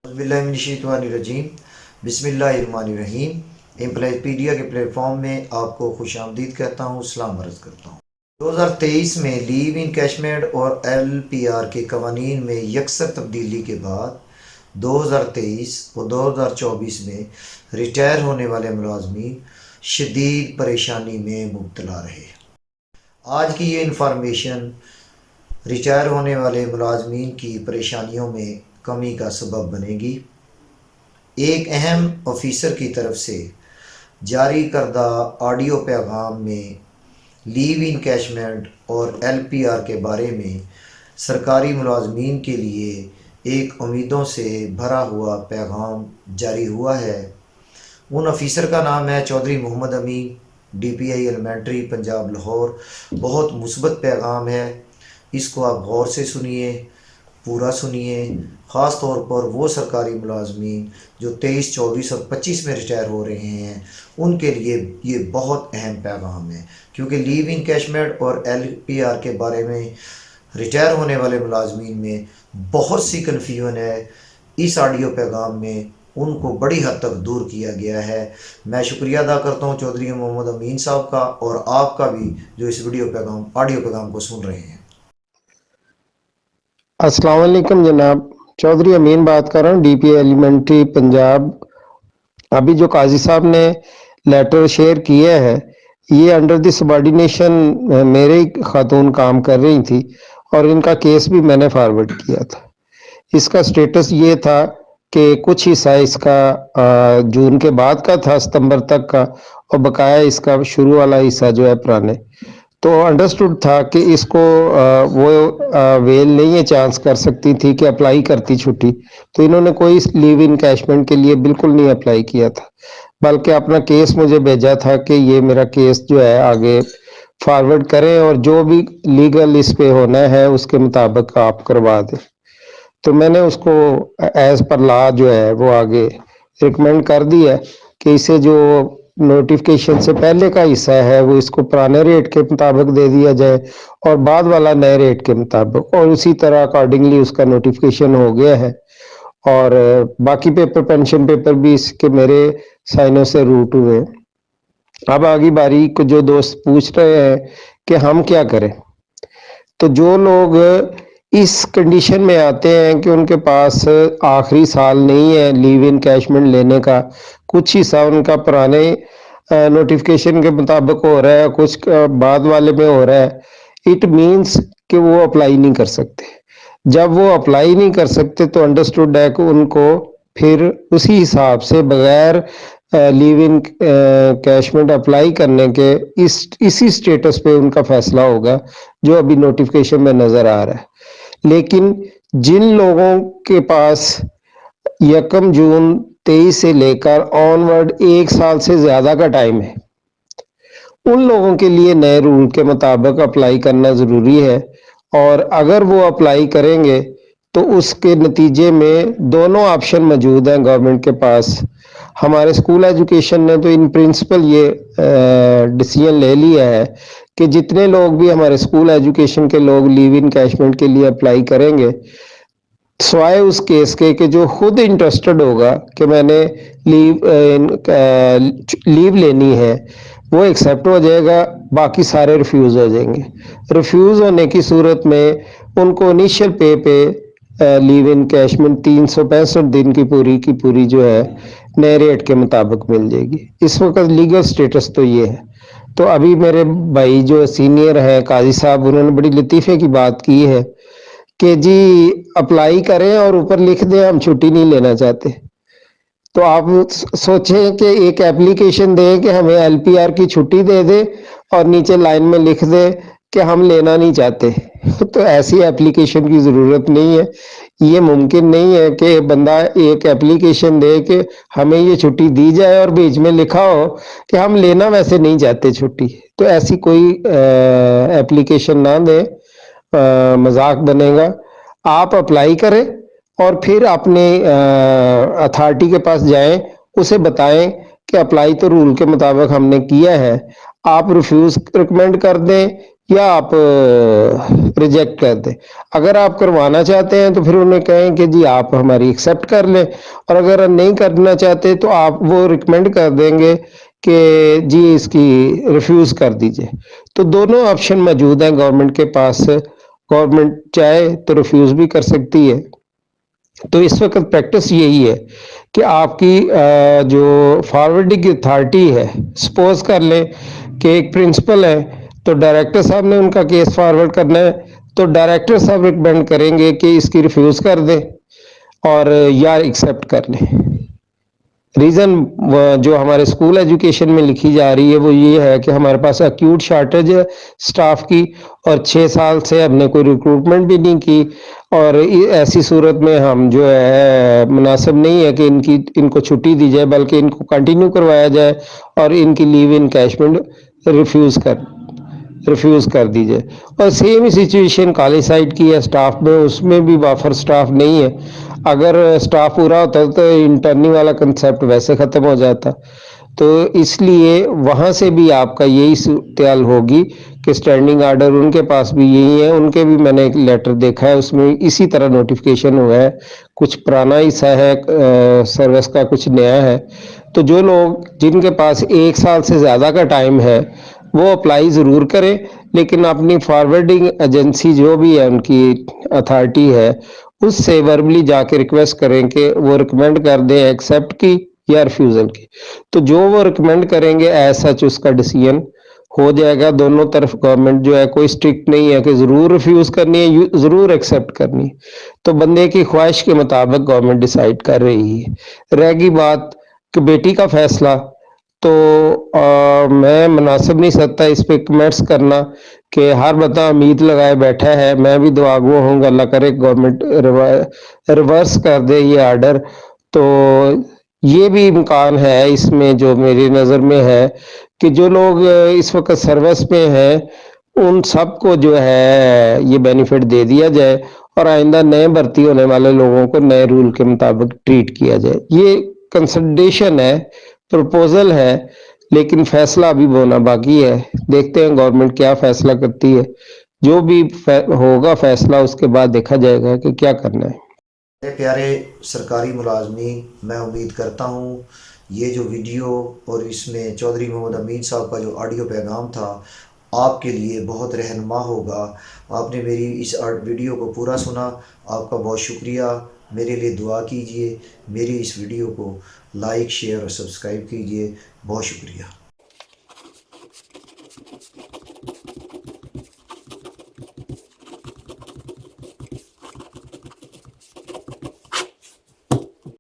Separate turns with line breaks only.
बिस्मिल्लाहिर्रहमानिर्रहीम। बिस्मिल्लाहिर्रहमानिर्रहीम। एम्प्लॉयपीडिया के प्लेटफॉर्म में आपको खुश आमदीद कहता हूँ, सलाम अर्ज़ करता हूँ। 2023 में लीव इनकैशमेंट और LPR के कवानीन में यकसर तब्दीली के बाद 2023 और 2024 में रिटायर होने वाले मुलाजमीन शदीद परेशानी में मुब्तला रहे। आज की ये इंफॉर्मेशन रिटायर होने वाले मुलाजमीन की परेशानियों में कमी का सबब बनेगी। एक अहम ऑफिसर की तरफ से जारी करदा ऑडियो पैगाम में लीव इनकैशमेंट और LPR के बारे में सरकारी मुलाजमीन के लिए एक उम्मीदों से भरा हुआ पैगाम जारी हुआ है। उन ऑफिसर का नाम है चौधरी मोहम्मद अमीन, DPI एलिमेंट्री, पंजाब लाहौर। बहुत मुस्बत पैगाम है, इसको आप गौर से सुनिए, पूरा सुनिए। ख़ास तौर पर वो सरकारी मुलाजमीन जो 23, 24 और 25 में रिटायर हो रहे हैं, उनके लिए ये बहुत अहम पैगाम है, क्योंकि लीव इनकैशमेंट और LPR के बारे में रिटायर होने वाले मुलाजमीन में बहुत सी कन्फ्यूजन है। इस ऑडियो पैगाम में उनको बड़ी हद तक दूर किया गया है। मैं शुक्रिया अदा करता हूँ चौधरी मोहम्मद अमीन साहब का और आपका भी, जो इस ऑडियो पैगाम को सुन रहे हैं।
अस्सलाम वालेकुम जनाब, चौधरी अमीन बात कर रहा हूँ, DPI एलिमेंट्री पंजाब। अभी जो काजी साहब ने लेटर शेयर किया है, ये अंडर द सबॉर्डिनेशन मेरे ही खातून काम कर रही थी और इनका केस भी मैंने फॉरवर्ड किया था। इसका स्टेटस ये था कि कुछ हिस्सा इसका जून के बाद का था, सितंबर तक का, और बकाया इसका शुरू वाला हिस्सा जो है पुराने। तो अंडरस्टूड था कि इसको वो वेल नहीं है चांस कर सकती थी कि अप्लाई करती छुट्टी, तो इन्होंने कोई लीव इनकैशमेंट के लिए बिल्कुल नहीं अप्लाई किया था, बल्कि अपना केस मुझे भेजा था कि ये मेरा केस जो है आगे फॉरवर्ड करें और जो भी लीगल इस पे होना है उसके मुताबिक आप करवा दें। तो मैंने उसको एज पर लॉ जो है वो आगे रिकमेंड कर दिया कि इसे जो नोटिफिकेशन से पहले का हिस्सा है वो इसको पुराने रेट के मुताबिक दे दिया जाए और बाद वाला नए रेट के मुताबिक, और उसी तरह अकॉर्डिंगली उसका नोटिफिकेशन हो गया है। और बाकी पेपर, पेंशन पेपर भी इसके मेरे साइनों से रूट हुए। अब आगे बारी को जो दोस्त पूछ रहे हैं कि हम क्या करें, तो जो लोग इस कंडीशन में आते हैं कि उनके पास आखिरी साल नहीं है लीव इनकैशमेंट लेने का, कुछ हिस्सा उनका पुराने नोटिफिकेशन के मुताबिक हो रहा है, कुछ बाद वाले में हो रहा है, इट मीन्स कि वो अप्लाई नहीं कर सकते। जब वो अप्लाई नहीं कर सकते तो अंडरस्टूड है कि उनको फिर उसी हिसाब से बगैर लीव इन कैशमेंट अप्लाई करने के इसी स्टेटस पे उनका फैसला होगा जो अभी नोटिफिकेशन में नजर आ रहा है। लेकिन जिन लोगों के पास 1 जून 23 से लेकर ऑनवर्ड 1 साल से ज्यादा का टाइम है, उन लोगों के लिए नए रूल के मुताबिक अप्लाई करना जरूरी है। और अगर वो अप्लाई करेंगे तो उसके नतीजे में दोनों ऑप्शन मौजूद हैं गवर्नमेंट के पास। हमारे स्कूल एजुकेशन ने तो इन प्रिंसिपल ये डिसीजन ले लिया है कि जितने लोग भी हमारे स्कूल एजुकेशन के लोग लीव इनकैशमेंट के लिए अप्लाई करेंगे, स्वाय उस केस के जो खुद इंटरेस्टेड होगा कि मैंने लीव लेनी है, वो एक्सेप्ट हो जाएगा, बाकी सारे रिफ्यूज हो जाएंगे। रिफ्यूज होने की सूरत में उनको इनिशियल पे लीव इनकैशमेंट 365 दिन की पूरी जो है नए रेट के मुताबिक मिल जाएगी। इस वक्त लीगल स्टेटस तो ये है। तो अभी मेरे भाई जो सीनियर हैं काजी साहब, उन्होंने बड़ी लतीफे की बात की है कि जी अप्लाई करें और ऊपर लिख दें हम छुट्टी नहीं लेना चाहते। तो आप सोचें कि एक एप्लीकेशन दें कि हमें LPR की छुट्टी दे दे और नीचे लाइन में लिख दे कि हम लेना नहीं चाहते। तो ऐसी एप्लीकेशन की जरूरत नहीं है। ये मुमकिन नहीं है कि बंदा एक एप्लीकेशन दे कि हमें ये छुट्टी दी जाए और बीच में लिखा हो कि हम लेना वैसे नहीं चाहते छुट्टी। तो ऐसी कोई एप्लीकेशन ना दें, मजाक बनेगा। आप अप्लाई करें और फिर अपने अथॉरिटी के पास जाएं, उसे बताएं कि अप्लाई तो रूल के मुताबिक हमने किया है, आप रिफ्यूज रिकमेंड कर दें या आप रिजेक्ट कर दें। अगर आप करवाना चाहते हैं तो फिर उन्हें कहें कि जी आप हमारी एक्सेप्ट कर लें, और अगर नहीं करना चाहते तो आप वो रिकमेंड कर देंगे कि जी इसकी रिफ्यूज़ कर दीजिए। तो दोनों ऑप्शन मौजूद हैं गवर्नमेंट के पास। गवर्नमेंट चाहे तो रिफ्यूज़ भी कर सकती है। तो इस वक्त प्रैक्टिस यही है कि आपकी जो फॉरवर्डिंग अथॉरिटी है, सपोज कर लें कि एक प्रिंसिपल है, तो डायरेक्टर साहब ने उनका केस फॉरवर्ड करना है, तो डायरेक्टर साहब रिकमेंड करेंगे कि इसकी रिफ्यूज़ कर दें और या एक्सेप्ट कर लें। रीज़न जो हमारे स्कूल एजुकेशन में लिखी जा रही है वो ये है कि हमारे पास एक्यूट शॉर्टेज है स्टाफ की, और 6 साल से हमने कोई रिक्रूटमेंट भी नहीं की, और ऐसी सूरत में हम जो है मुनासिब नहीं है कि इनको छुट्टी दी जाए, बल्कि इनको कंटिन्यू करवाया जाए और इनकी लीव इनकैशमेंट रिफ्यूज़ कर रिफ्यूज़ कर दीजिए। और सेम ही सिचुएशन कॉलेज साइड की है स्टाफ में, उसमें भी वाफर स्टाफ नहीं है। अगर स्टाफ पूरा होता तो इंटर्निंग वाला कंसेप्ट वैसे ख़त्म हो जाता। तो इसलिए वहाँ से भी आपका यही सूरत होगी कि स्टैंडिंग आर्डर उनके पास भी यही है। उनके भी मैंने एक लेटर देखा है, उसमें इसी तरह नोटिफिकेशन हुआ है। कुछ पुराना हिस्सा है सर्विस का, कुछ नया है। तो जो लोग जिनके पास 1 साल से ज़्यादा का टाइम है वो अप्लाई ज़रूर करें, लेकिन अपनी फॉरवर्डिंग एजेंसी जो भी है उनकी अथॉरिटी है, उससे वर्बली जाके रिक्वेस्ट करें कि वो रिकमेंड कर दें एक्सेप्ट की या रिफ्यूज़ल की। तो जो वो रिकमेंड करेंगे एज सच उसका डिसीजन हो जाएगा। दोनों तरफ गवर्नमेंट जो है कोई स्ट्रिक्ट नहीं है कि ज़रूर रिफ्यूज़ करनी है, ज़रूर एक्सेप्ट करनी है। तो बंदे की ख्वाहिश के मुताबिक गवर्नमेंट डिसाइड कर रही है। रहेगी बात कि बेटी का फैसला, तो मैं मुनासिब नहीं सकता इस पे कमेंट्स करना कि हर बंदा उम्मीद लगाए बैठा है। मैं भी दुआगो हूँ, अल्लाह करे गवर्नमेंट रिवर्स कर दे ये आर्डर। तो ये भी इम्कान है इसमें, जो मेरी नज़र में है कि जो लोग इस वक्त सर्विस में हैं उन सबको जो है ये बेनिफिट दे दिया जाए, और आइंदा नए भर्ती होने वाले लोगों को नए रूल के मुताबिक ट्रीट किया जाए। ये कंसल्टेशन है, प्रपोजल है, लेकिन फैसला अभी होना बाकी है। देखते हैं गवर्नमेंट क्या फैसला करती है। जो भी होगा फैसला, उसके बाद देखा जाएगा कि क्या करना है।
मेरे प्यारे सरकारी मुलाजमीन, मैं उम्मीद करता हूँ ये जो वीडियो और इसमें चौधरी मोहम्मद अमीन साहब का जो ऑडियो पैगाम था आपके लिए बहुत रहनुमा होगा। आपने मेरी इस वीडियो को पूरा सुना, आपका बहुत शुक्रिया। मेरे लिए दुआ कीजिए, मेरी इस वीडियो को लाइक शेयर और सब्सक्राइब कीजिए। बहुत शुक्रिया।